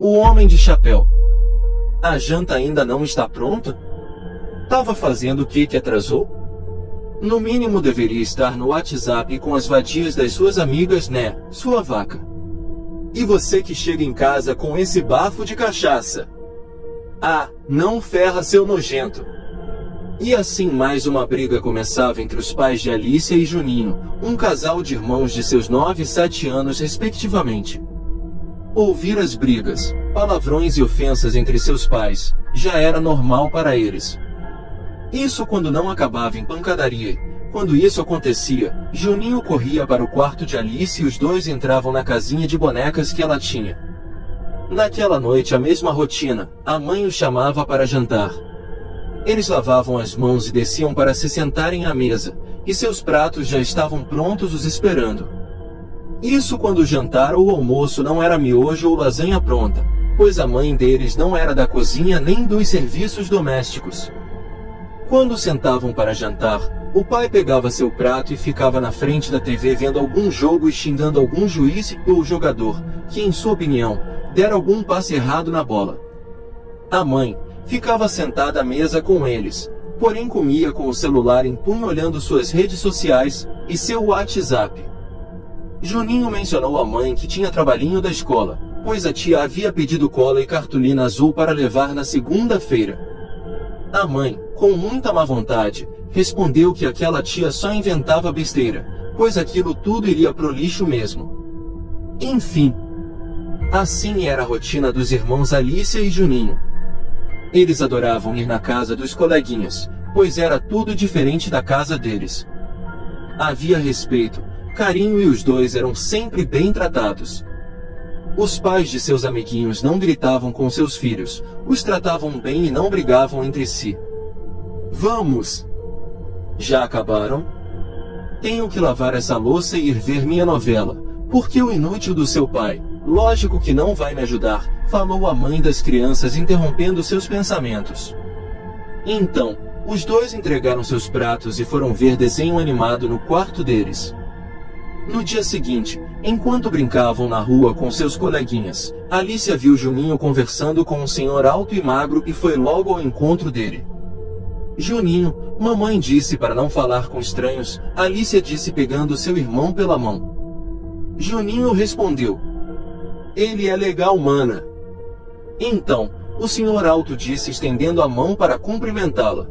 O homem de chapéu. A janta ainda não está pronta? Tava fazendo o que atrasou? No mínimo deveria estar no WhatsApp com as vadias das suas amigas, né, sua vaca? E você que chega em casa com esse bafo de cachaça? Ah, não ferra, seu nojento. E assim mais uma briga começava entre os pais de Alicia e Juninho, um casal de irmãos de seus 9 e 7 anos respectivamente. Ouvir as brigas, palavrões e ofensas entre seus pais, já era normal para eles. Isso quando não acabava em pancadaria. Quando isso acontecia, Juninho corria para o quarto de Alice e os dois entravam na casinha de bonecas que ela tinha. Naquela noite a mesma rotina, a mãe os chamava para jantar. Eles lavavam as mãos e desciam para se sentarem à mesa, e seus pratos já estavam prontos os esperando. Isso quando o jantar ou almoço não era miojo ou lasanha pronta, pois a mãe deles não era da cozinha nem dos serviços domésticos. Quando sentavam para jantar, o pai pegava seu prato e ficava na frente da TV vendo algum jogo e xingando algum juiz ou jogador, que em sua opinião, dera algum passe errado na bola. A mãe ficava sentada à mesa com eles, porém comia com o celular em punho olhando suas redes sociais e seu WhatsApp. Juninho mencionou à mãe que tinha trabalhinho da escola, pois a tia havia pedido cola e cartolina azul para levar na segunda-feira. A mãe, com muita má vontade, respondeu que aquela tia só inventava besteira, pois aquilo tudo iria pro lixo mesmo. Enfim. Assim era a rotina dos irmãos Alicia e Juninho. Eles adoravam ir na casa dos coleguinhas, pois era tudo diferente da casa deles. Havia respeito, carinho e os dois eram sempre bem tratados. Os pais de seus amiguinhos não gritavam com seus filhos, os tratavam bem e não brigavam entre si. Vamos! Já acabaram? Tenho que lavar essa louça e ir ver minha novela, porque o inútil do seu pai, lógico que não vai me ajudar, falou a mãe das crianças interrompendo seus pensamentos. Então, os dois entregaram seus pratos e foram ver desenho animado no quarto deles. No dia seguinte, enquanto brincavam na rua com seus coleguinhas, Alicia viu Juninho conversando com um senhor alto e magro e foi logo ao encontro dele. Juninho, mamãe disse para não falar com estranhos, Alicia disse pegando seu irmão pela mão. Juninho respondeu: ele é legal, mana. Então, o senhor alto disse estendendo a mão para cumprimentá-la.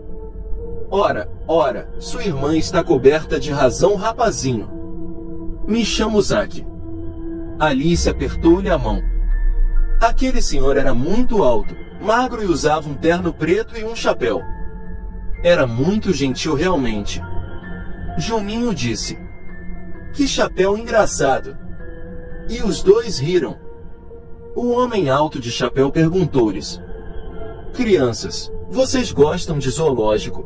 Ora, sua irmã está coberta de razão, rapazinho. Me chamo Zack. Alice apertou-lhe a mão. Aquele senhor era muito alto, magro e usava um terno preto e um chapéu. Era muito gentil realmente. Juninho disse: que chapéu engraçado. E os dois riram. O homem alto de chapéu perguntou-lhes: crianças, vocês gostam de zoológico?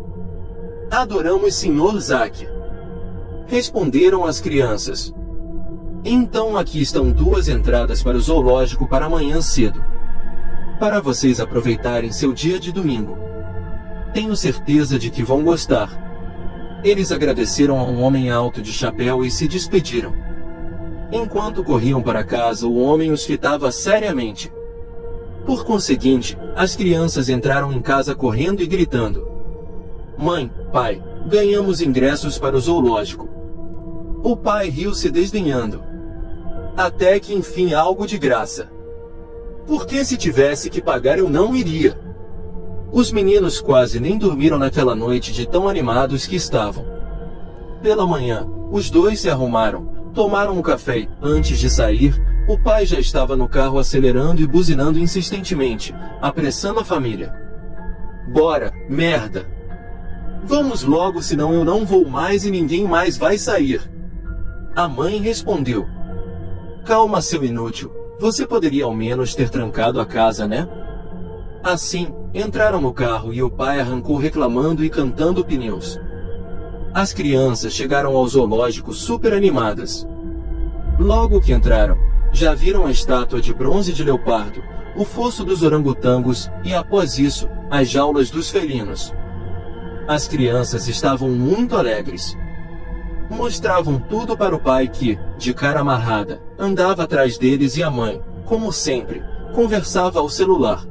Adoramos, senhor Zack. Responderam as crianças. Então aqui estão 2 entradas para o zoológico para amanhã cedo, para vocês aproveitarem seu dia de domingo. Tenho certeza de que vão gostar. Eles agradeceram a um homem alto de chapéu e se despediram. Enquanto corriam para casa, o homem os fitava seriamente. Por conseguinte, as crianças entraram em casa correndo e gritando: mãe, pai, ganhamos ingressos para o zoológico. O pai riu-se desdenhando. Até que enfim algo de graça. Porque se tivesse que pagar eu não iria. Os meninos quase nem dormiram naquela noite de tão animados que estavam. Pela manhã, os dois se arrumaram, tomaram um café e, antes de sair, o pai já estava no carro acelerando e buzinando insistentemente, apressando a família. Bora, merda! Vamos logo, senão eu não vou mais e ninguém mais vai sair. A mãe respondeu: calma, seu inútil, você poderia ao menos ter trancado a casa, né? Assim, entraram no carro e o pai arrancou reclamando e cantando pneus. As crianças chegaram ao zoológico super animadas. Logo que entraram, já viram a estátua de bronze de leopardo, o fosso dos orangotangos e, após isso, as jaulas dos felinos. As crianças estavam muito alegres. Mostravam tudo para o pai que, de cara amarrada, andava atrás deles e a mãe, como sempre, conversava ao celular.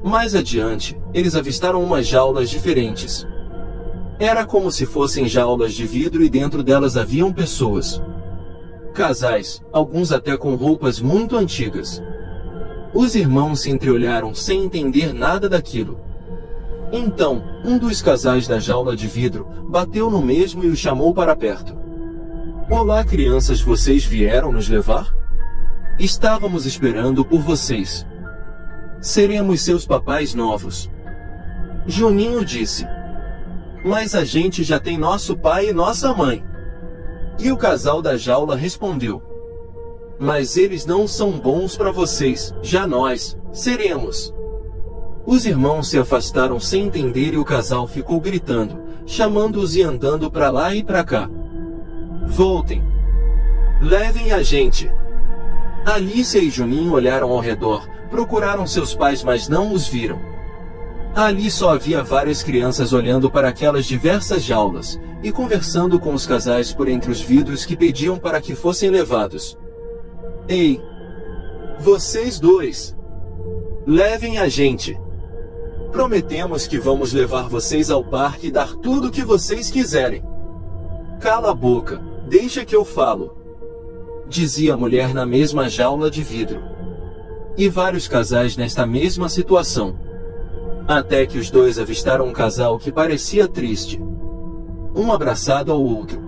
Mais adiante, eles avistaram umas jaulas diferentes. Era como se fossem jaulas de vidro e dentro delas haviam pessoas. Casais, alguns até com roupas muito antigas. Os irmãos se entreolharam sem entender nada daquilo. Então, um dos casais da jaula de vidro bateu no mesmo e o chamou para perto. Olá, crianças, vocês vieram nos levar? Estávamos esperando por vocês. Seremos seus papais novos. Juninho disse. Mas a gente já tem nosso pai e nossa mãe. E o casal da jaula respondeu. Mas eles não são bons para vocês, já nós seremos. Os irmãos se afastaram sem entender e o casal ficou gritando, chamando-os e andando para lá e para cá. Voltem. Levem a gente. Alicia e Juninho olharam ao redor, procuraram seus pais, mas não os viram. Ali só havia várias crianças olhando para aquelas diversas jaulas e conversando com os casais por entre os vidros que pediam para que fossem levados. Ei! Vocês dois! Levem a gente! Prometemos que vamos levar vocês ao parque e dar tudo o que vocês quiserem. Cala a boca, deixa que eu falo, dizia a mulher na mesma jaula de vidro. E vários casais nesta mesma situação. Até que os dois avistaram um casal que parecia triste. Um abraçado ao outro.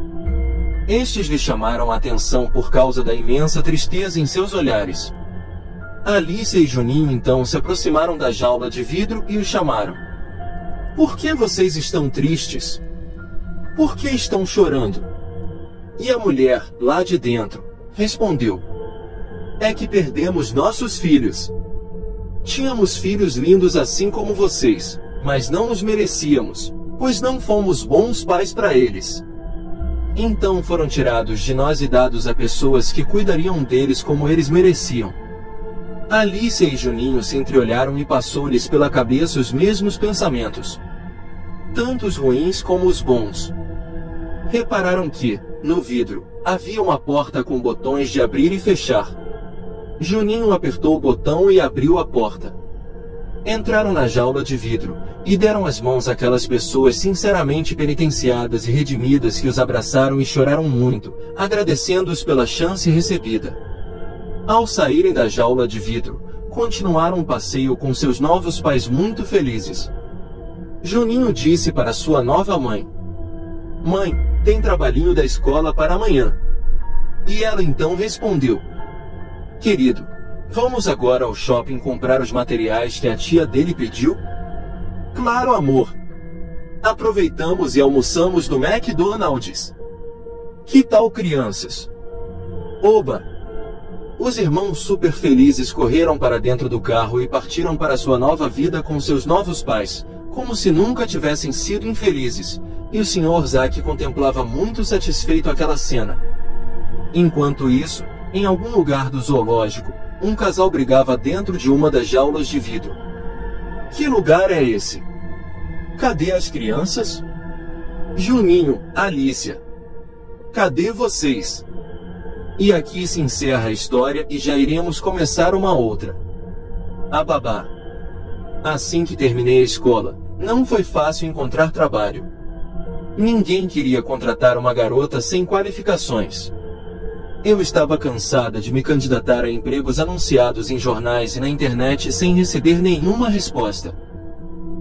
Estes lhe chamaram a atenção por causa da imensa tristeza em seus olhares. Alicia e Juninho então se aproximaram da jaula de vidro e os chamaram. Por que vocês estão tristes? Por que estão chorando? E a mulher, lá de dentro, respondeu. É que perdemos nossos filhos. Tínhamos filhos lindos assim como vocês, mas não os merecíamos, pois não fomos bons pais para eles. Então foram tirados de nós e dados a pessoas que cuidariam deles como eles mereciam. Alicia e Juninho se entreolharam e passou-lhes pela cabeça os mesmos pensamentos. Tanto os ruins como os bons. Repararam que, no vidro, havia uma porta com botões de abrir e fechar. Juninho apertou o botão e abriu a porta. Entraram na jaula de vidro e deram as mãos àquelas pessoas sinceramente penitenciadas e redimidas que os abraçaram e choraram muito, agradecendo-os pela chance recebida. Ao saírem da jaula de vidro, continuaram o passeio com seus novos pais muito felizes. Juninho disse para sua nova mãe: Mãe, tem trabalhinho da escola para amanhã. E ela então respondeu: Querido, vamos agora ao shopping comprar os materiais que a tia dele pediu? Claro, amor. Aproveitamos e almoçamos no McDonald's. Que tal, crianças? Oba! Os irmãos super felizes correram para dentro do carro e partiram para sua nova vida com seus novos pais, como se nunca tivessem sido infelizes, e o Sr. Zack contemplava muito satisfeito aquela cena. Enquanto isso, em algum lugar do zoológico, um casal brigava dentro de uma das jaulas de vidro. Que lugar é esse? Cadê as crianças? Juninho, Alicia. Cadê vocês? E aqui se encerra a história e já iremos começar uma outra. A babá. Assim que terminei a escola, não foi fácil encontrar trabalho. Ninguém queria contratar uma garota sem qualificações. Eu estava cansada de me candidatar a empregos anunciados em jornais e na internet sem receber nenhuma resposta.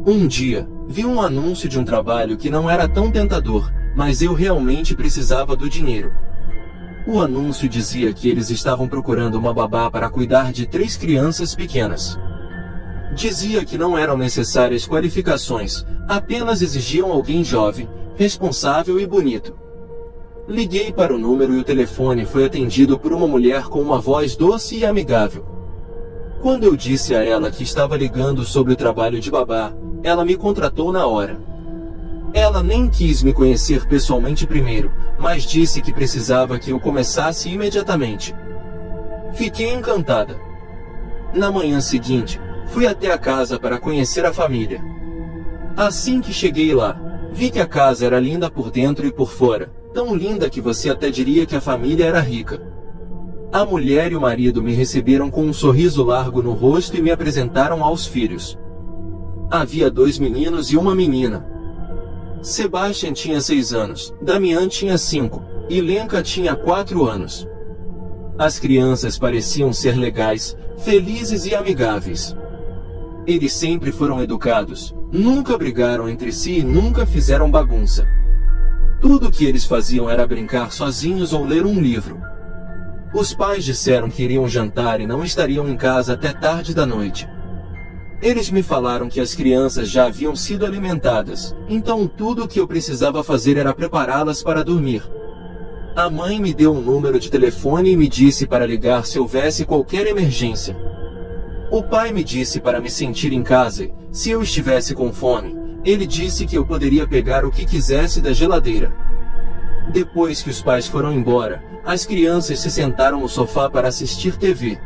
Um dia, vi um anúncio de um trabalho que não era tão tentador, mas eu realmente precisava do dinheiro. O anúncio dizia que eles estavam procurando uma babá para cuidar de 3 crianças pequenas. Dizia que não eram necessárias qualificações, apenas exigiam alguém jovem, responsável e bonito. Liguei para o número e o telefone foi atendido por uma mulher com uma voz doce e amigável. Quando eu disse a ela que estava ligando sobre o trabalho de babá, ela me contratou na hora. Ela nem quis me conhecer pessoalmente primeiro, mas disse que precisava que eu começasse imediatamente. Fiquei encantada. Na manhã seguinte, fui até a casa para conhecer a família. Assim que cheguei lá, vi que a casa era linda por dentro e por fora, tão linda que você até diria que a família era rica. A mulher e o marido me receberam com um sorriso largo no rosto e me apresentaram aos filhos. Havia 2 meninos e uma menina. Sebastian tinha 6 anos, Damian tinha 5, e Lenka tinha 4 anos. As crianças pareciam ser legais, felizes e amigáveis. Eles sempre foram educados, nunca brigaram entre si e nunca fizeram bagunça. Tudo o que eles faziam era brincar sozinhos ou ler um livro. Os pais disseram que iriam jantar e não estariam em casa até tarde da noite. Eles me falaram que as crianças já haviam sido alimentadas, então tudo o que eu precisava fazer era prepará-las para dormir. A mãe me deu um número de telefone e me disse para ligar se houvesse qualquer emergência. O pai me disse para me sentir em casa e, se eu estivesse com fome, ele disse que eu poderia pegar o que quisesse da geladeira. Depois que os pais foram embora, as crianças se sentaram no sofá para assistir TV.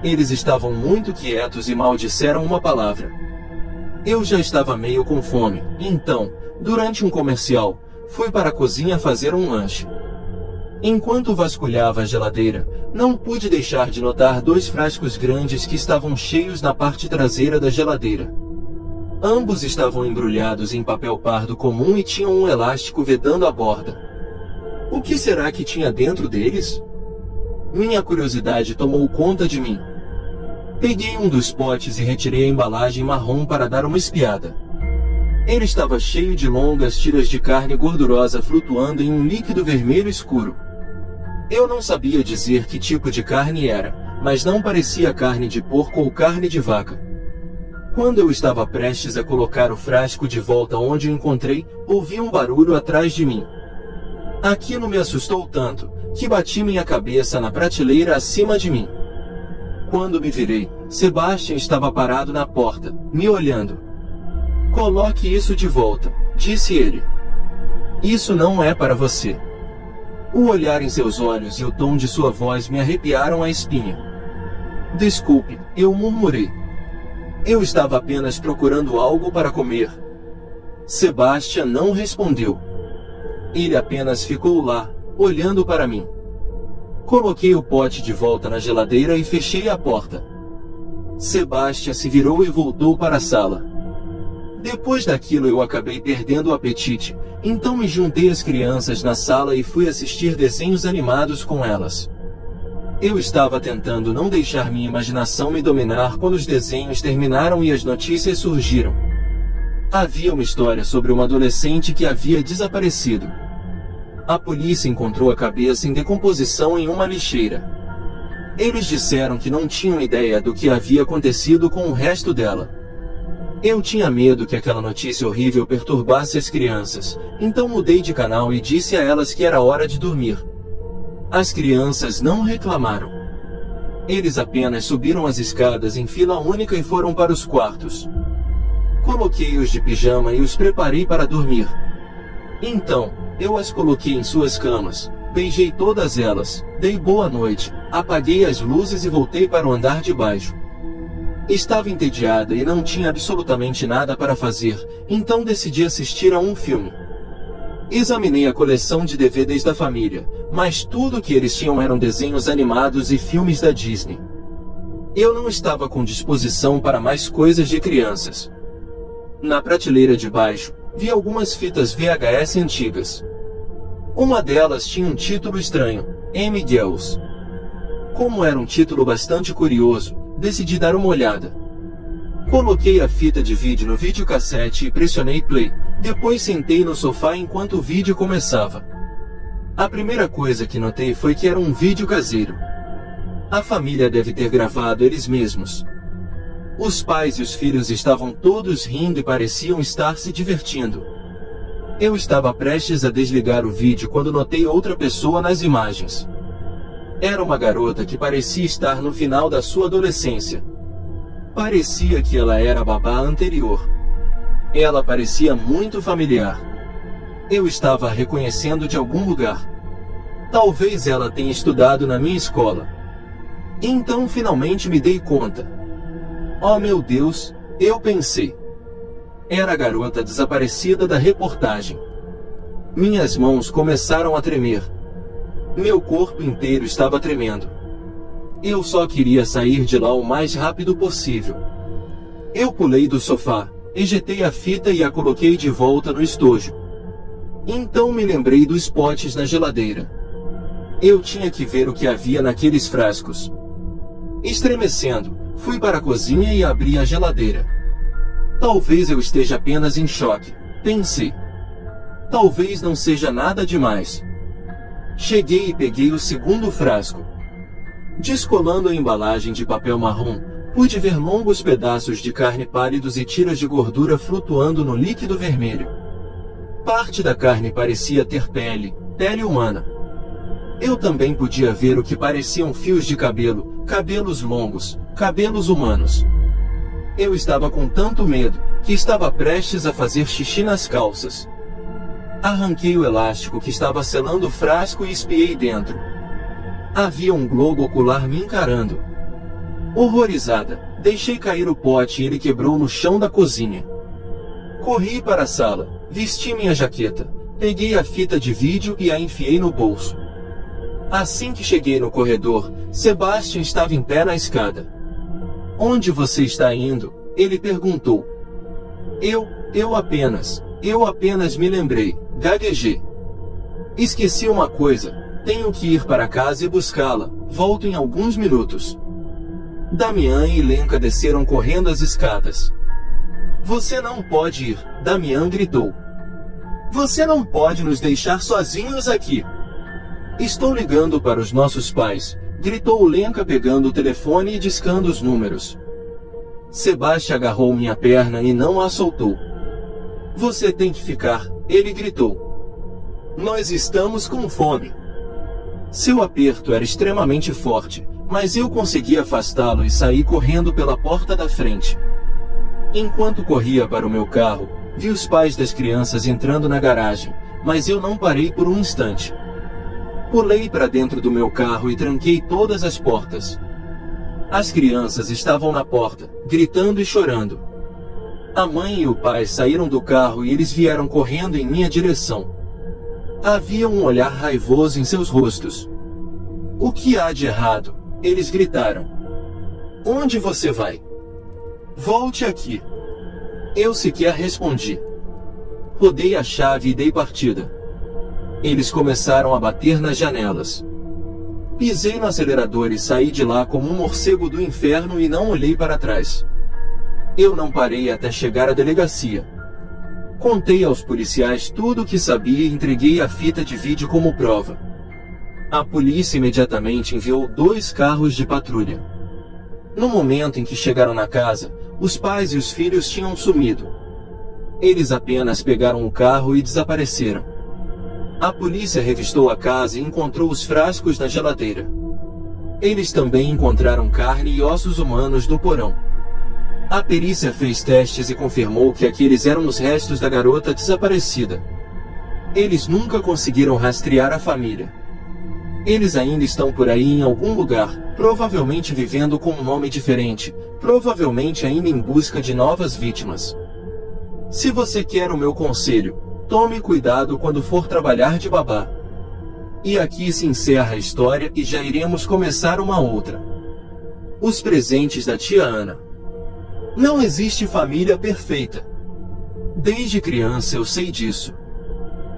Eles estavam muito quietos e mal disseram uma palavra. Eu já estava meio com fome, então, durante um comercial, fui para a cozinha fazer um lanche. Enquanto vasculhava a geladeira, não pude deixar de notar 2 frascos grandes que estavam cheios na parte traseira da geladeira. Ambos estavam embrulhados em papel pardo comum e tinham um elástico vedando a borda. O que será que tinha dentro deles? Minha curiosidade tomou conta de mim. Peguei um dos potes e retirei a embalagem marrom para dar uma espiada. Ele estava cheio de longas tiras de carne gordurosa flutuando em um líquido vermelho escuro. Eu não sabia dizer que tipo de carne era, mas não parecia carne de porco ou carne de vaca. Quando eu estava prestes a colocar o frasco de volta onde o encontrei, ouvi um barulho atrás de mim. Aquilo me assustou tanto, que bati minha cabeça na prateleira acima de mim. Quando me virei, Sebastian estava parado na porta, me olhando. "Coloque isso de volta", disse ele. "Isso não é para você." O olhar em seus olhos e o tom de sua voz me arrepiaram a espinha. "Desculpe", eu murmurei. "Eu estava apenas procurando algo para comer." Sebastian não respondeu. Ele apenas ficou lá, olhando para mim. Coloquei o pote de volta na geladeira e fechei a porta. Sebastian se virou e voltou para a sala. Depois daquilo eu acabei perdendo o apetite, então me juntei às crianças na sala e fui assistir desenhos animados com elas. Eu estava tentando não deixar minha imaginação me dominar quando os desenhos terminaram e as notícias surgiram. Havia uma história sobre uma adolescente que havia desaparecido. A polícia encontrou a cabeça em decomposição em uma lixeira. Eles disseram que não tinham ideia do que havia acontecido com o resto dela. Eu tinha medo que aquela notícia horrível perturbasse as crianças, então mudei de canal e disse a elas que era hora de dormir. As crianças não reclamaram. Eles apenas subiram as escadas em fila única e foram para os quartos. Coloquei-os de pijama e os preparei para dormir. Então, eu as coloquei em suas camas, beijei todas elas, dei boa noite, apaguei as luzes e voltei para o andar de baixo. Estava entediada e não tinha absolutamente nada para fazer, então decidi assistir a um filme. Examinei a coleção de DVDs da família, mas tudo o que eles tinham eram desenhos animados e filmes da Disney. Eu não estava com disposição para mais coisas de crianças. Na prateleira de baixo, vi algumas fitas VHS antigas. Uma delas tinha um título estranho, M. Girls. Como era um título bastante curioso, decidi dar uma olhada. Coloquei a fita de vídeo no videocassete e pressionei play, depois sentei no sofá enquanto o vídeo começava. A primeira coisa que notei foi que era um vídeo caseiro. A família deve ter gravado eles mesmos. Os pais e os filhos estavam todos rindo e pareciam estar se divertindo. Eu estava prestes a desligar o vídeo quando notei outra pessoa nas imagens. Era uma garota que parecia estar no final da sua adolescência. Parecia que ela era a babá anterior. Ela parecia muito familiar. Eu estava a reconhecendo de algum lugar. Talvez ela tenha estudado na minha escola. Então finalmente me dei conta. Oh meu Deus, eu pensei. Era a garota desaparecida da reportagem. Minhas mãos começaram a tremer. Meu corpo inteiro estava tremendo. Eu só queria sair de lá o mais rápido possível. Eu pulei do sofá, ejetei a fita e a coloquei de volta no estojo. Então me lembrei dos potes na geladeira. Eu tinha que ver o que havia naqueles frascos. Estremecendo, fui para a cozinha e abri a geladeira. Talvez eu esteja apenas em choque, pensei. Talvez não seja nada demais. Cheguei e peguei o segundo frasco. Descolando a embalagem de papel marrom, pude ver longos pedaços de carne pálidos e tiras de gordura flutuando no líquido vermelho. Parte da carne parecia ter pele humana. Eu também podia ver o que pareciam fios de cabelo, cabelos longos, cabelos humanos. Eu estava com tanto medo, que estava prestes a fazer xixi nas calças. Arranquei o elástico que estava selando o frasco e espiei dentro. Havia um globo ocular me encarando. Horrorizada, deixei cair o pote e ele quebrou no chão da cozinha. Corri para a sala, vesti minha jaqueta, peguei a fita de vídeo e a enfiei no bolso. Assim que cheguei no corredor, Sebastian estava em pé na escada. "Onde você está indo?" ele perguntou. Eu apenas me lembrei, gaguejei. "Esqueci uma coisa, tenho que ir para casa e buscá-la, volto em alguns minutos." Damian e Lenka desceram correndo as escadas. "Você não pode ir", Damian gritou. "Você não pode nos deixar sozinhos aqui." "Estou ligando para os nossos pais", gritou Lenka pegando o telefone e discando os números. Sebastian agarrou minha perna e não a soltou. "Você tem que ficar", ele gritou. "Nós estamos com fome." Seu aperto era extremamente forte, mas eu consegui afastá-lo e saí correndo pela porta da frente. Enquanto corria para o meu carro, vi os pais das crianças entrando na garagem, mas eu não parei por um instante. Pulei para dentro do meu carro e tranquei todas as portas. As crianças estavam na porta, gritando e chorando. A mãe e o pai saíram do carro e eles vieram correndo em minha direção. Havia um olhar raivoso em seus rostos. "O que há de errado?" eles gritaram. "Onde você vai?" "Volte aqui." Eu sequer respondi. Rodei a chave e dei partida. Eles começaram a bater nas janelas. Pisei no acelerador e saí de lá como um morcego do inferno e não olhei para trás. Eu não parei até chegar à delegacia. Contei aos policiais tudo o que sabia e entreguei a fita de vídeo como prova. A polícia imediatamente enviou 2 carros de patrulha. No momento em que chegaram na casa, os pais e os filhos tinham sumido. Eles apenas pegaram o carro e desapareceram. A polícia revistou a casa e encontrou os frascos na geladeira. Eles também encontraram carne e ossos humanos no porão. A perícia fez testes e confirmou que aqueles eram os restos da garota desaparecida. Eles nunca conseguiram rastrear a família. Eles ainda estão por aí em algum lugar, provavelmente vivendo com um nome diferente, provavelmente ainda em busca de novas vítimas. Se você quer o meu conselho, tome cuidado quando for trabalhar de babá. E aqui se encerra a história e já iremos começar uma outra. Os presentes da tia Ana. Não existe família perfeita. Desde criança eu sei disso.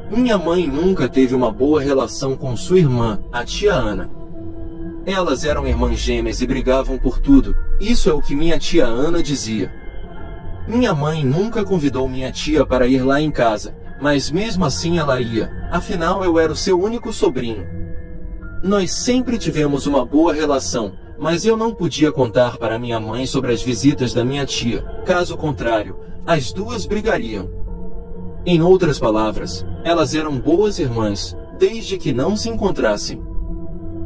Minha mãe nunca teve uma boa relação com sua irmã, a tia Ana. Elas eram irmãs gêmeas e brigavam por tudo, isso é o que minha tia Ana dizia. Minha mãe nunca convidou minha tia para ir lá em casa, mas mesmo assim ela ia, afinal eu era o seu único sobrinho. Nós sempre tivemos uma boa relação, mas eu não podia contar para minha mãe sobre as visitas da minha tia, caso contrário, as duas brigariam. Em outras palavras, elas eram boas irmãs, desde que não se encontrassem.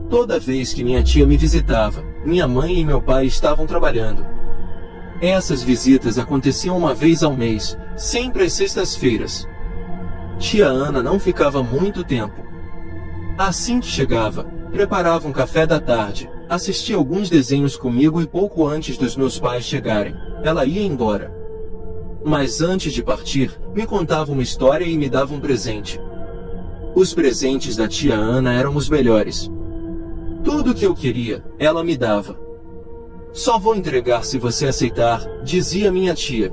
Toda vez que minha tia me visitava, minha mãe e meu pai estavam trabalhando. Essas visitas aconteciam uma vez ao mês, sempre às sextas-feiras. Tia Ana não ficava muito tempo. Assim que chegava, preparava um café da tarde, assistia alguns desenhos comigo e pouco antes dos meus pais chegarem, ela ia embora. Mas antes de partir, me contava uma história e me dava um presente. Os presentes da tia Ana eram os melhores. Tudo que eu queria, ela me dava. Só vou entregar se você aceitar, dizia minha tia.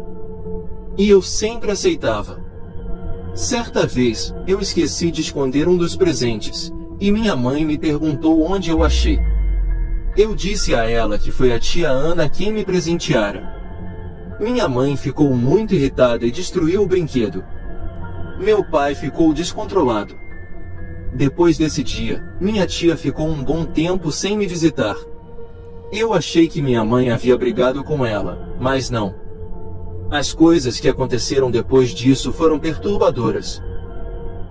E eu sempre aceitava. Certa vez, eu esqueci de esconder um dos presentes, e minha mãe me perguntou onde eu achei. Eu disse a ela que foi a tia Ana quem me presenteara. Minha mãe ficou muito irritada e destruiu o brinquedo. Meu pai ficou descontrolado. Depois desse dia, minha tia ficou um bom tempo sem me visitar. Eu achei que minha mãe havia brigado com ela, mas não. As coisas que aconteceram depois disso foram perturbadoras.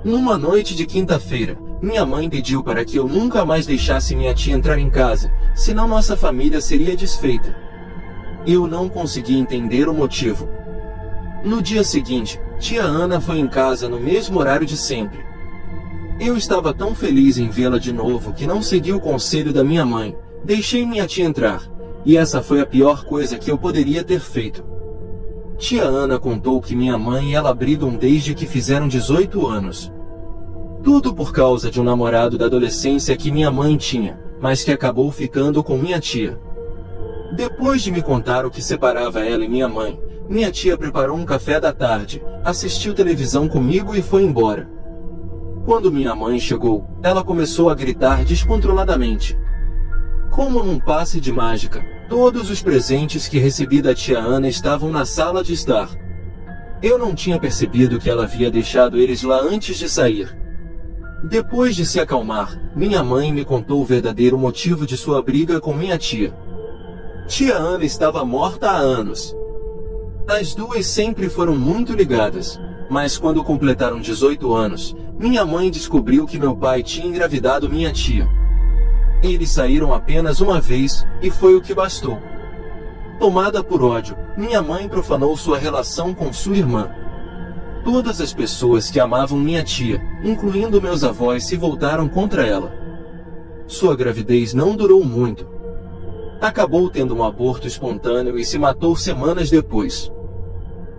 Numa noite de quinta-feira, minha mãe pediu para que eu nunca mais deixasse minha tia entrar em casa, senão nossa família seria desfeita. Eu não consegui entender o motivo. No dia seguinte, tia Ana foi em casa no mesmo horário de sempre. Eu estava tão feliz em vê-la de novo que não segui o conselho da minha mãe, deixei minha tia entrar, e essa foi a pior coisa que eu poderia ter feito. Tia Ana contou que minha mãe e ela brigam desde que fizeram 18 anos. Tudo por causa de um namorado da adolescência que minha mãe tinha, mas que acabou ficando com minha tia. Depois de me contar o que separava ela e minha mãe, minha tia preparou um café da tarde, assistiu televisão comigo e foi embora. Quando minha mãe chegou, ela começou a gritar descontroladamente. Como num passe de mágica, todos os presentes que recebi da tia Ana estavam na sala de estar. Eu não tinha percebido que ela havia deixado eles lá antes de sair. Depois de se acalmar, minha mãe me contou o verdadeiro motivo de sua briga com minha tia. Tia Ana estava morta há anos. As duas sempre foram muito ligadas, mas quando completaram 18 anos, minha mãe descobriu que meu pai tinha engravidado minha tia. Eles saíram apenas uma vez, e foi o que bastou. Tomada por ódio, minha mãe profanou sua relação com sua irmã. Todas as pessoas que amavam minha tia, incluindo meus avós, se voltaram contra ela. Sua gravidez não durou muito. Acabou tendo um aborto espontâneo e se matou semanas depois.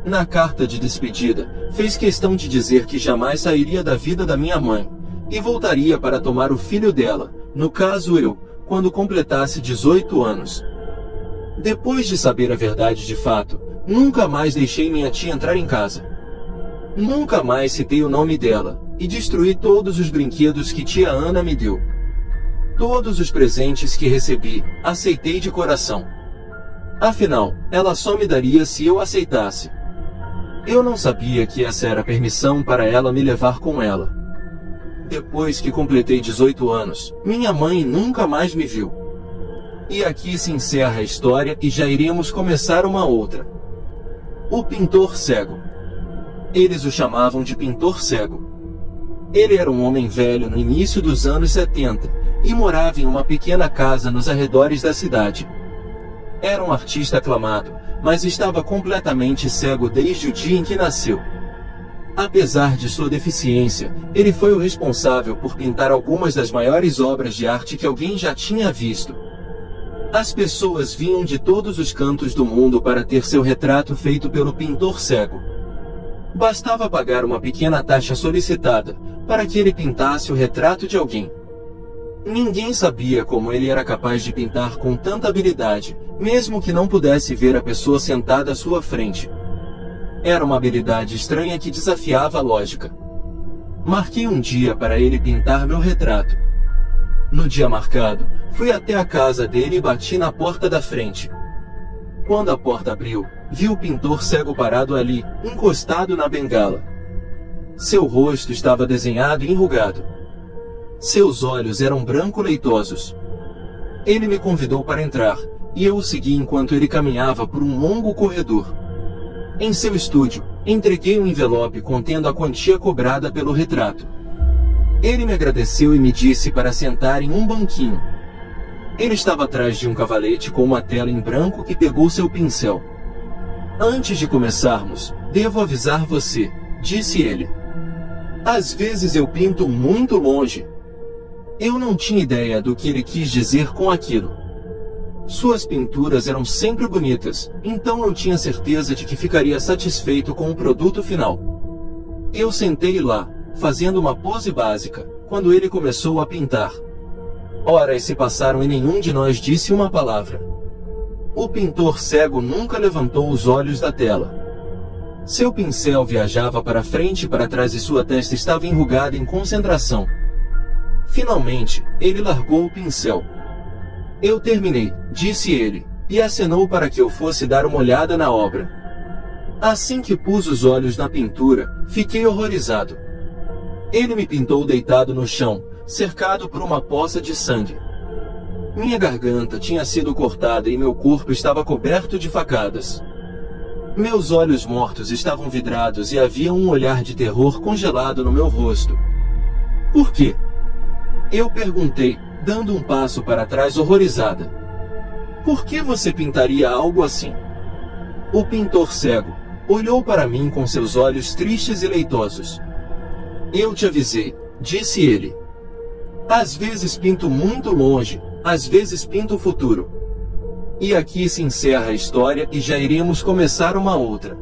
Na carta de despedida, fez questão de dizer que jamais sairia da vida da minha mãe, e voltaria para tomar o filho dela, no caso eu, quando completasse 18 anos. Depois de saber a verdade de fato, nunca mais deixei minha tia entrar em casa. Nunca mais citei o nome dela, e destruí todos os brinquedos que tia Ana me deu. Todos os presentes que recebi, aceitei de coração. Afinal, ela só me daria se eu aceitasse. Eu não sabia que essa era a permissão para ela me levar com ela. Depois que completei 18 anos, minha mãe nunca mais me viu. E aqui se encerra a história e já iremos começar uma outra. O pintor cego. Eles o chamavam de pintor cego. Ele era um homem velho no início dos anos 70 e morava em uma pequena casa nos arredores da cidade. Era um artista aclamado, mas estava completamente cego desde o dia em que nasceu. Apesar de sua deficiência, ele foi o responsável por pintar algumas das maiores obras de arte que alguém já tinha visto. As pessoas vinham de todos os cantos do mundo para ter seu retrato feito pelo pintor cego. Bastava pagar uma pequena taxa solicitada para que ele pintasse o retrato de alguém. Ninguém sabia como ele era capaz de pintar com tanta habilidade, mesmo que não pudesse ver a pessoa sentada à sua frente. Era uma habilidade estranha que desafiava a lógica. Marquei um dia para ele pintar meu retrato. No dia marcado, fui até a casa dele e bati na porta da frente. Quando a porta abriu, vi o pintor cego parado ali, encostado na bengala. Seu rosto estava desenhado e enrugado. Seus olhos eram branco-leitosos. Ele me convidou para entrar, e eu o segui enquanto ele caminhava por um longo corredor. Em seu estúdio, entreguei um envelope contendo a quantia cobrada pelo retrato. Ele me agradeceu e me disse para sentar em um banquinho. Ele estava atrás de um cavalete com uma tela em branco e pegou seu pincel. Antes de começarmos, devo avisar você, disse ele. Às vezes eu pinto muito longe. Eu não tinha ideia do que ele quis dizer com aquilo. Suas pinturas eram sempre bonitas, então eu tinha certeza de que ficaria satisfeito com o produto final. Eu sentei lá, fazendo uma pose básica, quando ele começou a pintar. Horas se passaram e nenhum de nós disse uma palavra. O pintor cego nunca levantou os olhos da tela. Seu pincel viajava para frente e para trás e sua testa estava enrugada em concentração. Finalmente, ele largou o pincel. Eu terminei, disse ele, e acenou para que eu fosse dar uma olhada na obra. Assim que pus os olhos na pintura, fiquei horrorizado. Ele me pintou deitado no chão, cercado por uma poça de sangue. Minha garganta tinha sido cortada e meu corpo estava coberto de facadas. Meus olhos mortos estavam vidrados e havia um olhar de terror congelado no meu rosto. Por quê? Eu perguntei, dando um passo para trás horrorizada. Por que você pintaria algo assim? O pintor cego olhou para mim com seus olhos tristes e leitosos. Eu te avisei, disse ele. Às vezes pinto muito longe, às vezes pinto o futuro. E aqui se encerra a história e já iremos começar uma outra.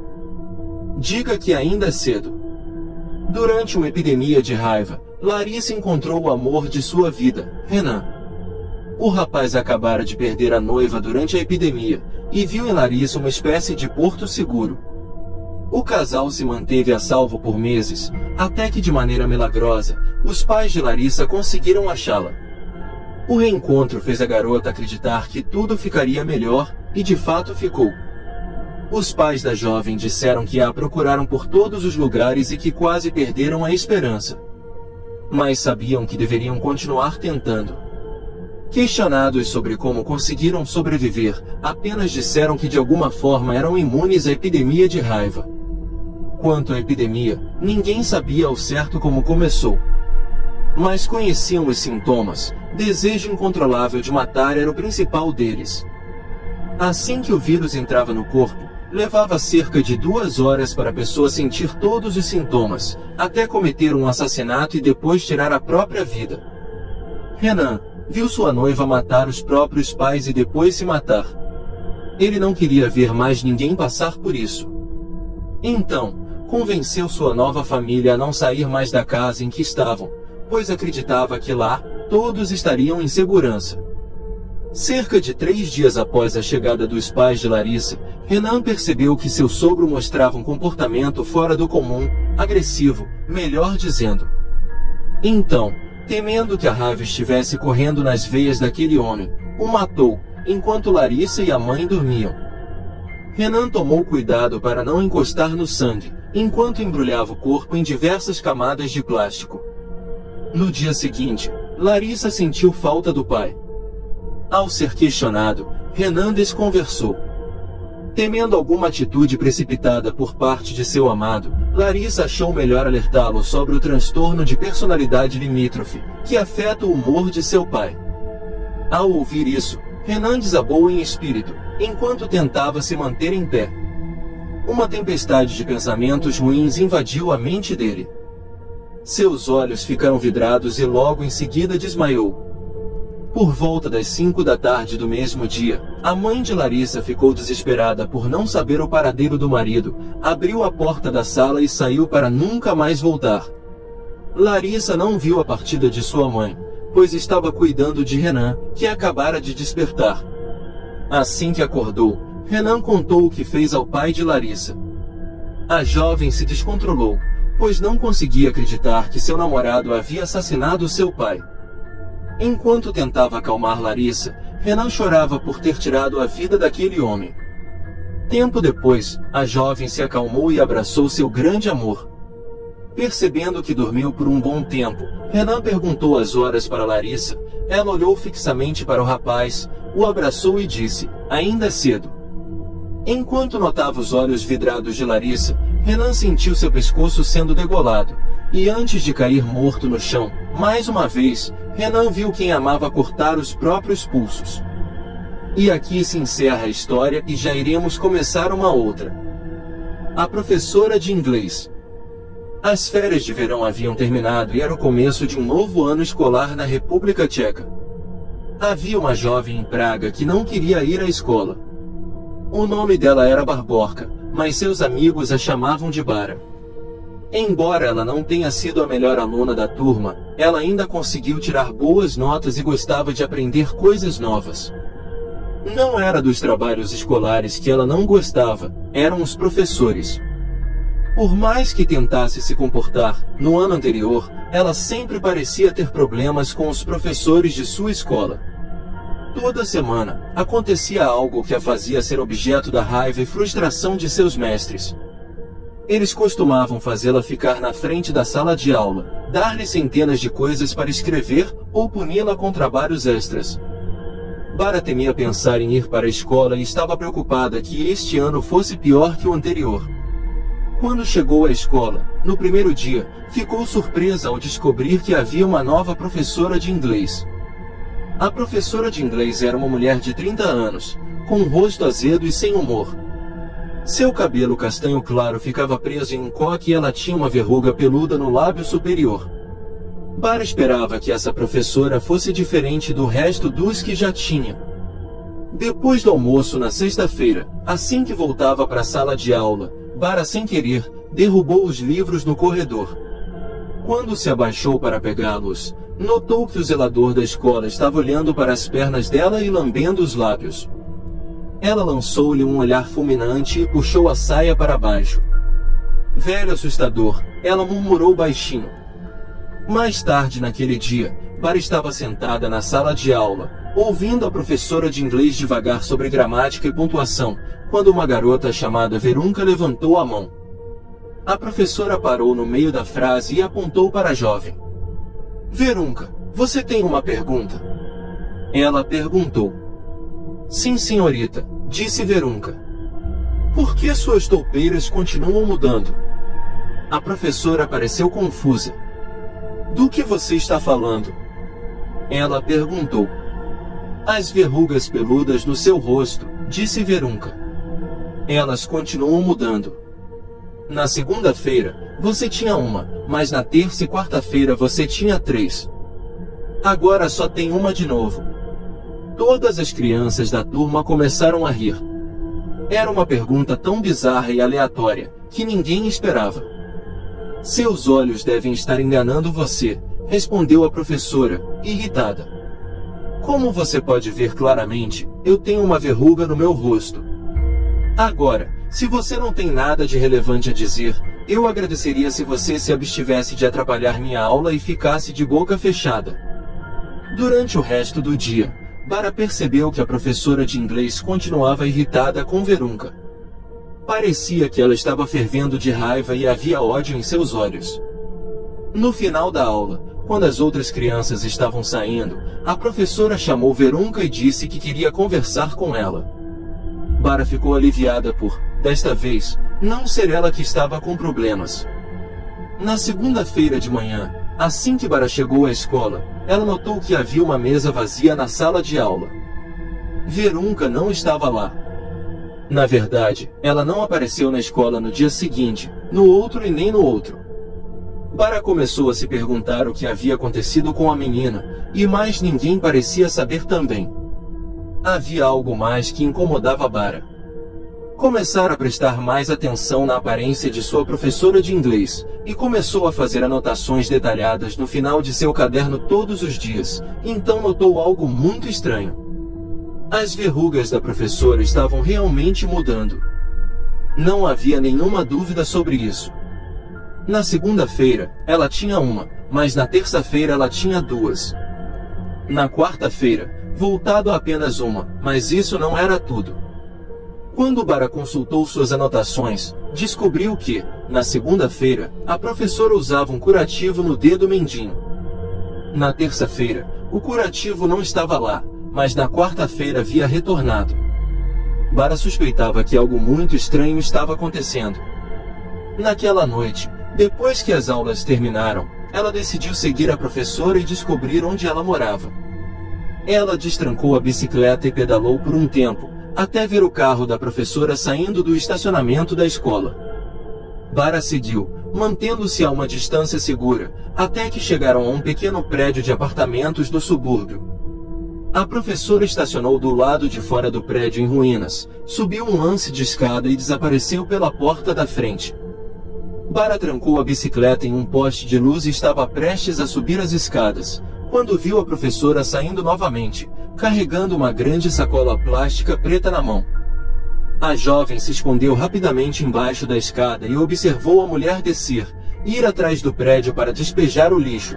Diga que ainda é cedo. Durante uma epidemia de raiva, Larissa encontrou o amor de sua vida, Renan. O rapaz acabara de perder a noiva durante a epidemia, e viu em Larissa uma espécie de porto seguro. O casal se manteve a salvo por meses, até que de maneira milagrosa, os pais de Larissa conseguiram achá-la. O reencontro fez a garota acreditar que tudo ficaria melhor, e de fato ficou. Os pais da jovem disseram que a procuraram por todos os lugares e que quase perderam a esperança. Mas sabiam que deveriam continuar tentando. Questionados sobre como conseguiram sobreviver, apenas disseram que de alguma forma eram imunes à epidemia de raiva. Quanto à epidemia, ninguém sabia ao certo como começou. Mas conheciam os sintomas. Desejo incontrolável de matar era o principal deles. Assim que o vírus entrava no corpo, levava cerca de 2 horas para a pessoa sentir todos os sintomas, até cometer um assassinato e depois tirar a própria vida. Renan viu sua noiva matar os próprios pais e depois se matar. Ele não queria ver mais ninguém passar por isso. Então, convenceu sua nova família a não sair mais da casa em que estavam, pois acreditava que lá, todos estariam em segurança. Cerca de 3 dias após a chegada dos pais de Larissa, Renan percebeu que seu sogro mostrava um comportamento fora do comum, agressivo, melhor dizendo. Então, temendo que a raiva estivesse correndo nas veias daquele homem, o matou, enquanto Larissa e a mãe dormiam. Renan tomou cuidado para não encostar no sangue, enquanto embrulhava o corpo em diversas camadas de plástico. No dia seguinte, Larissa sentiu falta do pai. Ao ser questionado, Renan desconversou. Temendo alguma atitude precipitada por parte de seu amado, Larissa achou melhor alertá-lo sobre o transtorno de personalidade limítrofe, que afeta o humor de seu pai. Ao ouvir isso, Renan desabou em espírito, enquanto tentava se manter em pé. Uma tempestade de pensamentos ruins invadiu a mente dele. Seus olhos ficaram vidrados e logo em seguida desmaiou. Por volta das 5 da tarde do mesmo dia, a mãe de Larissa ficou desesperada por não saber o paradeiro do marido, abriu a porta da sala e saiu para nunca mais voltar. Larissa não viu a partida de sua mãe, pois estava cuidando de Renan, que acabara de despertar. Assim que acordou, Renan contou o que fez ao pai de Larissa. A jovem se descontrolou, pois não conseguia acreditar que seu namorado havia assassinado seu pai. Enquanto tentava acalmar Larissa, Renan chorava por ter tirado a vida daquele homem. Tempo depois, a jovem se acalmou e abraçou seu grande amor. Percebendo que dormiu por um bom tempo, Renan perguntou as horas para Larissa. Ela olhou fixamente para o rapaz, o abraçou e disse, ainda é cedo. Enquanto notava os olhos vidrados de Larissa, Renan sentiu seu pescoço sendo degolado, e antes de cair morto no chão, mais uma vez, Renan viu quem amava cortar os próprios pulsos. E aqui se encerra a história e já iremos começar uma outra. A professora de inglês. As férias de verão haviam terminado e era o começo de um novo ano escolar na República Tcheca. Havia uma jovem em Praga que não queria ir à escola. O nome dela era Barborka, mas seus amigos a chamavam de Bara. Embora ela não tenha sido a melhor aluna da turma, ela ainda conseguiu tirar boas notas e gostava de aprender coisas novas. Não era dos trabalhos escolares que ela não gostava, eram os professores. Por mais que tentasse se comportar, no ano anterior, ela sempre parecia ter problemas com os professores de sua escola. Toda semana, acontecia algo que a fazia ser objeto da raiva e frustração de seus mestres. Eles costumavam fazê-la ficar na frente da sala de aula, dar-lhe centenas de coisas para escrever ou puni-la com trabalhos extras. Bara temia pensar em ir para a escola e estava preocupada que este ano fosse pior que o anterior. Quando chegou à escola, no primeiro dia, ficou surpresa ao descobrir que havia uma nova professora de inglês. A professora de inglês era uma mulher de 30 anos, com um rosto azedo e sem humor. Seu cabelo castanho claro ficava preso em um coque e ela tinha uma verruga peluda no lábio superior. Bara esperava que essa professora fosse diferente do resto dos que já tinha. Depois do almoço na sexta-feira, assim que voltava para a sala de aula, Bara, sem querer, derrubou os livros no corredor. Quando se abaixou para pegá-los, notou que o zelador da escola estava olhando para as pernas dela e lambendo os lábios. Ela lançou-lhe um olhar fulminante e puxou a saia para baixo. Velho assustador, ela murmurou baixinho. Mais tarde naquele dia, Bara estava sentada na sala de aula, ouvindo a professora de inglês divagar sobre gramática e pontuação, quando uma garota chamada Verunca levantou a mão. A professora parou no meio da frase e apontou para a jovem. Verunca, você tem uma pergunta? Ela perguntou. Sim, senhorita, disse Verunca. Por que suas toupeiras continuam mudando? A professora pareceu confusa. Do que você está falando? Ela perguntou. As verrugas peludas no seu rosto, disse Verunca. Elas continuam mudando. Na segunda-feira, você tinha uma, mas na terça e quarta-feira você tinha 3. Agora só tem uma de novo. Todas as crianças da turma começaram a rir. Era uma pergunta tão bizarra e aleatória, que ninguém esperava. Seus olhos devem estar enganando você, respondeu a professora, irritada. Como você pode ver claramente, eu tenho uma verruga no meu rosto. Agora, se você não tem nada de relevante a dizer, eu agradeceria se você se abstivesse de atrapalhar minha aula e ficasse de boca fechada. Durante o resto do dia, Bara percebeu que a professora de inglês continuava irritada com Verunca. Parecia que ela estava fervendo de raiva e havia ódio em seus olhos. No final da aula, quando as outras crianças estavam saindo, a professora chamou Verunca e disse que queria conversar com ela. Bara ficou aliviada por, desta vez, não ser ela que estava com problemas. Na segunda-feira de manhã, assim que Bara chegou à escola, ela notou que havia uma mesa vazia na sala de aula. Verunca não estava lá. Na verdade, ela não apareceu na escola no dia seguinte, no outro e nem no outro. Bara começou a se perguntar o que havia acontecido com a menina, e mais ninguém parecia saber também. Havia algo mais que incomodava Bara. Começara a prestar mais atenção na aparência de sua professora de inglês, e começou a fazer anotações detalhadas no final de seu caderno todos os dias, então notou algo muito estranho. As verrugas da professora estavam realmente mudando. Não havia nenhuma dúvida sobre isso. Na segunda-feira, ela tinha uma, mas na terça-feira ela tinha 2. Na quarta-feira, voltado a apenas uma, mas isso não era tudo. Quando Bara consultou suas anotações, descobriu que, na segunda-feira, a professora usava um curativo no dedo mindinho. Na terça-feira, o curativo não estava lá, mas na quarta-feira havia retornado. Bara suspeitava que algo muito estranho estava acontecendo. Naquela noite, depois que as aulas terminaram, ela decidiu seguir a professora e descobrir onde ela morava. Ela destrancou a bicicleta e pedalou por um tempo, até ver o carro da professora saindo do estacionamento da escola. Bara seguiu, mantendo-se a uma distância segura, até que chegaram a um pequeno prédio de apartamentos do subúrbio. A professora estacionou do lado de fora do prédio em ruínas, subiu um lance de escada e desapareceu pela porta da frente. Bara trancou a bicicleta em um poste de luz e estava prestes a subir as escadas, quando viu a professora saindo novamente, carregando uma grande sacola plástica preta na mão. A jovem se escondeu rapidamente embaixo da escada e observou a mulher descer, e ir atrás do prédio para despejar o lixo.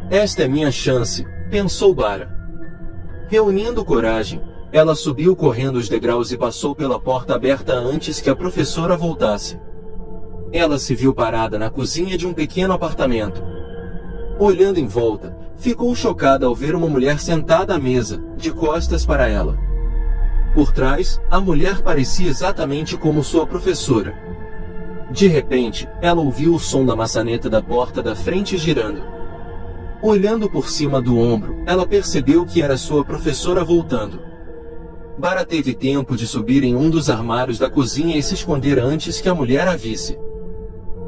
Esta é minha chance, pensou Bara. Reunindo coragem, ela subiu correndo os degraus e passou pela porta aberta antes que a professora voltasse. Ela se viu parada na cozinha de um pequeno apartamento. Olhando em volta, ficou chocada ao ver uma mulher sentada à mesa, de costas para ela. Por trás, a mulher parecia exatamente como sua professora. De repente, ela ouviu o som da maçaneta da porta da frente girando. Olhando por cima do ombro, ela percebeu que era sua professora voltando. Bara teve tempo de subir em um dos armários da cozinha e se esconder antes que a mulher a visse.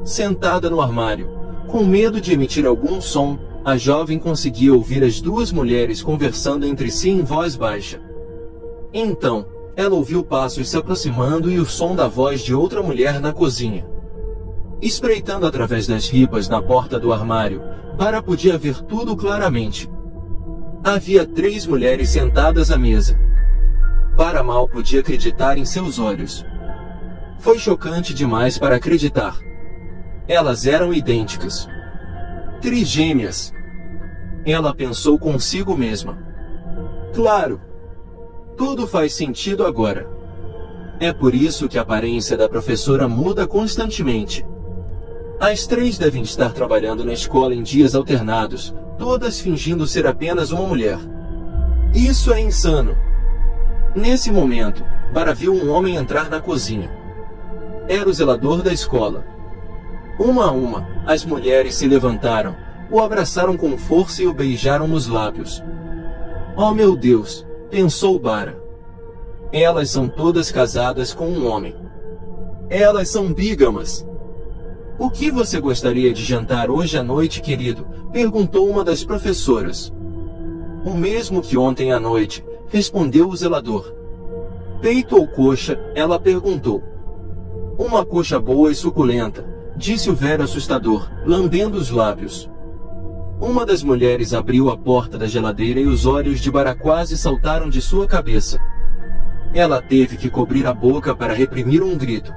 Sentada no armário, com medo de emitir algum som, a jovem conseguia ouvir as duas mulheres conversando entre si em voz baixa. Então, ela ouviu passos se aproximando e o som da voz de outra mulher na cozinha. Espreitando através das ripas na porta do armário, Bara podia ver tudo claramente. Havia 3 mulheres sentadas à mesa. Bara mal podia acreditar em seus olhos. Foi chocante demais para acreditar. Elas eram idênticas. Trigêmeas. Ela pensou consigo mesma. Claro! Tudo faz sentido agora. É por isso que a aparência da professora muda constantemente. As 3 devem estar trabalhando na escola em dias alternados, todas fingindo ser apenas uma mulher. Isso é insano. Nesse momento, Bara viu um homem entrar na cozinha. Era o zelador da escola. Uma a uma, as mulheres se levantaram, o abraçaram com força e o beijaram nos lábios. Oh meu Deus, pensou Bara. Elas são todas casadas com um homem. Elas são bígamas. O que você gostaria de jantar hoje à noite, querido? Perguntou uma das professoras. O mesmo que ontem à noite, respondeu o zelador. Peito ou coxa? Ela perguntou. Uma coxa boa e suculenta, disse o velho assustador, lambendo os lábios. Uma das mulheres abriu a porta da geladeira e os olhos de Bara quase saltaram de sua cabeça. Ela teve que cobrir a boca para reprimir um grito.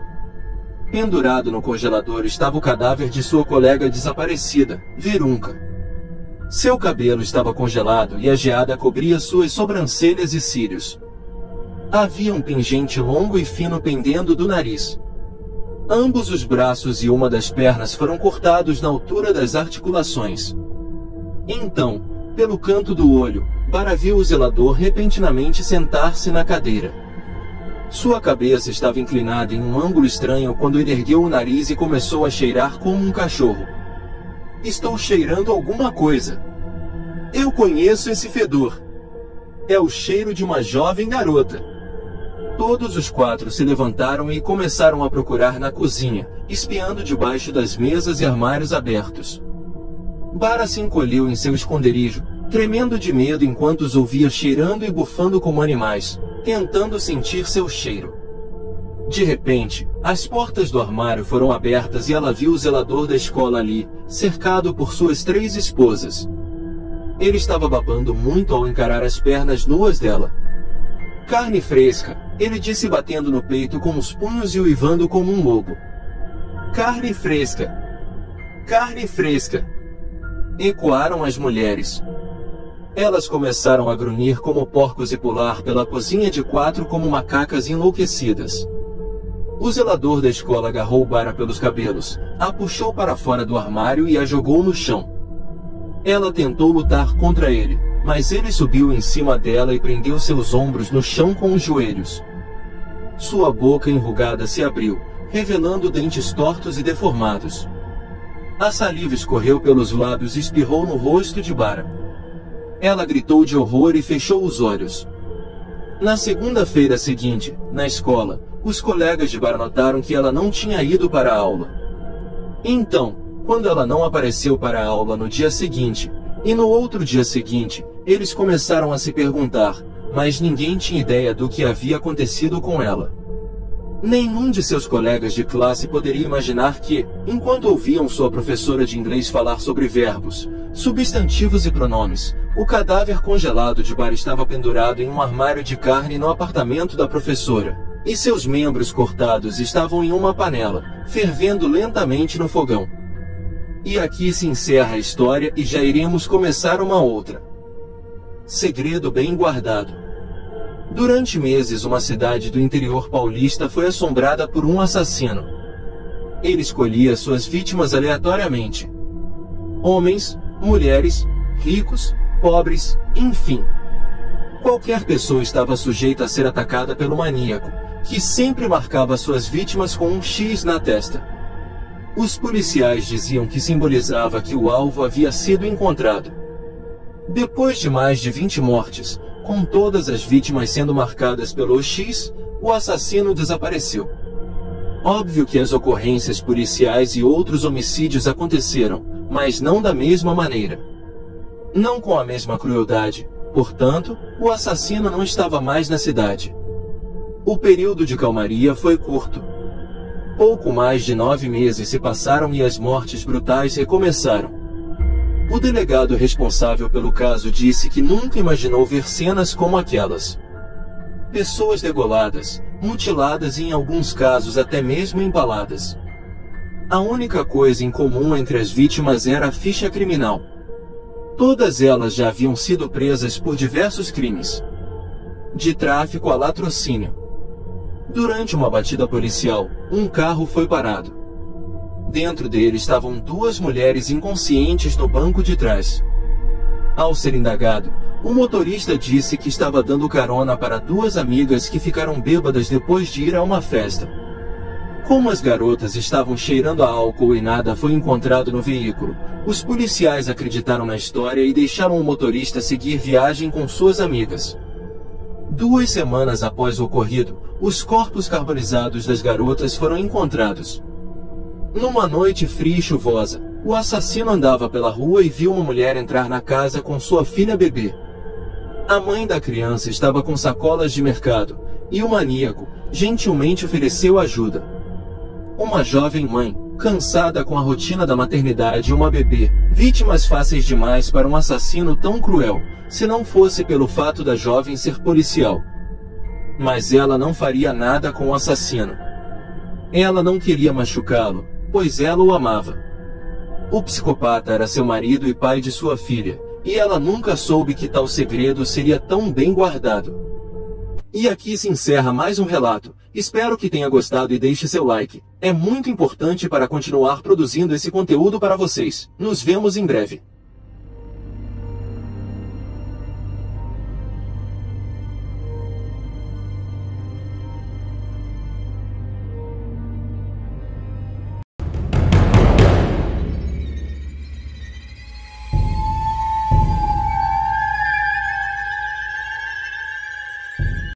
Pendurado no congelador estava o cadáver de sua colega desaparecida, Virunca. Seu cabelo estava congelado e a geada cobria suas sobrancelhas e cílios. Havia um pingente longo e fino pendendo do nariz. Ambos os braços e uma das pernas foram cortados na altura das articulações. Então, pelo canto do olho, Bara viu o zelador repentinamente sentar-se na cadeira. Sua cabeça estava inclinada em um ângulo estranho quando ele ergueu o nariz e começou a cheirar como um cachorro. Estou cheirando alguma coisa. Eu conheço esse fedor. É o cheiro de uma jovem garota. Todos os 4 se levantaram e começaram a procurar na cozinha, espiando debaixo das mesas e armários abertos. Bara se encolheu em seu esconderijo, tremendo de medo enquanto os ouvia cheirando e bufando como animais, tentando sentir seu cheiro. De repente, as portas do armário foram abertas e ela viu o zelador da escola ali, cercado por suas 3 esposas. Ele estava babando muito ao encarar as pernas nuas dela. Carne fresca, ele disse batendo no peito com os punhos e uivando como um lobo. Carne fresca! Carne fresca! Ecoaram as mulheres. Elas começaram a grunhir como porcos e pular pela cozinha de 4 como macacas enlouquecidas. O zelador da escola agarrou Bara pelos cabelos, a puxou para fora do armário e a jogou no chão. Ela tentou lutar contra ele, mas ele subiu em cima dela e prendeu seus ombros no chão com os joelhos. Sua boca enrugada se abriu, revelando dentes tortos e deformados. A saliva escorreu pelos lábios e espirrou no rosto de Bara. Ela gritou de horror e fechou os olhos. Na segunda-feira seguinte, na escola, os colegas de Bara notaram que ela não tinha ido para a aula. Então, quando ela não apareceu para a aula no dia seguinte, e no outro dia seguinte, eles começaram a se perguntar, mas ninguém tinha ideia do que havia acontecido com ela. Nenhum de seus colegas de classe poderia imaginar que, enquanto ouviam sua professora de inglês falar sobre verbos, substantivos e pronomes, o cadáver congelado de Barry estava pendurado em um armário de carne no apartamento da professora, e seus membros cortados estavam em uma panela, fervendo lentamente no fogão. E aqui se encerra a história e já iremos começar uma outra. Segredo bem guardado. Durante meses, uma cidade do interior paulista foi assombrada por um assassino. Ele escolhia suas vítimas aleatoriamente. Homens, mulheres, ricos, pobres, enfim. Qualquer pessoa estava sujeita a ser atacada pelo maníaco, que sempre marcava suas vítimas com um X na testa. Os policiais diziam que simbolizava que o alvo havia sido encontrado. Depois de mais de 20 mortes, com todas as vítimas sendo marcadas pelo X, o assassino desapareceu. Óbvio que as ocorrências policiais e outros homicídios aconteceram, mas não da mesma maneira. Não com a mesma crueldade, portanto, o assassino não estava mais na cidade. O período de calmaria foi curto. Pouco mais de 9 meses se passaram e as mortes brutais recomeçaram. O delegado responsável pelo caso disse que nunca imaginou ver cenas como aquelas. Pessoas degoladas, mutiladas e em alguns casos até mesmo empaladas. A única coisa em comum entre as vítimas era a ficha criminal. Todas elas já haviam sido presas por diversos crimes. De tráfico a latrocínio. Durante uma batida policial, um carro foi parado. Dentro dele estavam 2 mulheres inconscientes no banco de trás. Ao ser indagado, o motorista disse que estava dando carona para 2 amigas que ficaram bêbadas depois de ir a uma festa. Como as garotas estavam cheirando a álcool e nada foi encontrado no veículo, os policiais acreditaram na história e deixaram o motorista seguir viagem com suas amigas. 2 semanas após o ocorrido, os corpos carbonizados das garotas foram encontrados. Numa noite fria e chuvosa, o assassino andava pela rua e viu uma mulher entrar na casa com sua filha bebê. A mãe da criança estava com sacolas de mercado, e o maníaco gentilmente ofereceu ajuda. Uma jovem mãe, cansada com a rotina da maternidade e uma bebê, vítimas fáceis demais para um assassino tão cruel, se não fosse pelo fato da jovem ser policial. Mas ela não faria nada com o assassino. Ela não queria machucá-lo, pois ela o amava. O psicopata era seu marido e pai de sua filha, e ela nunca soube que tal segredo seria tão bem guardado. E aqui se encerra mais um relato. Espero que tenha gostado e deixe seu like. É muito importante para continuar produzindo esse conteúdo para vocês. Nos vemos em breve.